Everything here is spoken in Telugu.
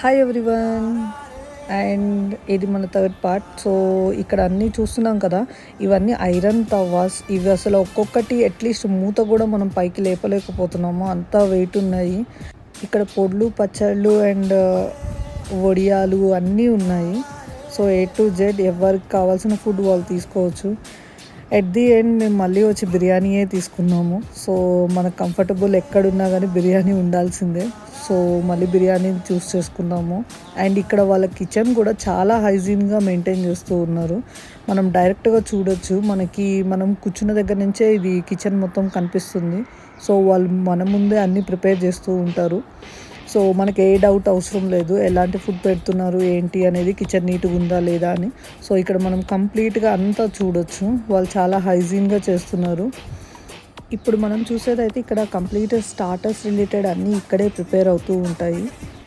Hi everyone. అండ్ ఇది మన థర్డ్ పార్ట్. సో ఇక్కడ అన్నీ చూస్తున్నాం కదా, ఇవన్నీ ఐరన్ తవాస్. ఇవి అసలు ఒక్కొక్కటి అట్లీస్ట్ మూత కూడా మనం పైకి లేపలేకపోతున్నాము, అంత వెయిట్ ఉన్నాయి. ఇక్కడ పొడులు, పచ్చళ్ళు అండ్ వడియాలు అన్నీ ఉన్నాయి. సో A to Z ఎవరికి కావాల్సిన ఫుడ్ వాళ్ళు తీసుకోవచ్చు. ఎట్ ది ఎండ్ మేము మళ్ళీ వచ్చి బిర్యానీయే తీసుకున్నాము. సో మనకు కంఫర్టబుల్ ఎక్కడున్నా కానీ బిర్యానీ ఉండాల్సిందే. సో మళ్ళీ బిర్యానీ చూస్ చేసుకున్నాము. అండ్ ఇక్కడ వాళ్ళ కిచెన్ కూడా చాలా హైజీన్గా మెయింటైన్ చేస్తూ ఉన్నారు. మనం డైరెక్ట్గా చూడొచ్చు, మనం కూర్చున్న దగ్గర నుంచే ఇది కిచెన్ మొత్తం కనిపిస్తుంది. సో వాళ్ళు మన ముందే అన్నీ ప్రిపేర్ చేస్తూ ఉంటారు. సో మనకి ఏ డౌట్ అవసరం లేదు, ఎలాంటి ఫుడ్ పెడుతున్నారు ఏంటి అనేది, కిచెన్ నీట్గా ఉందా లేదా అని. సో ఇక్కడ మనం కంప్లీట్గా అంతా చూడొచ్చు, వాళ్ళు చాలా హైజీన్గా చేస్తున్నారు. ఇప్పుడు మనం చూసేదైతే ఇక్కడ కంప్లీట్ స్టార్టర్స్ రిలేటెడ్ అన్నీ ఇక్కడే ప్రిపేర్ అవుతూ ఉంటాయి.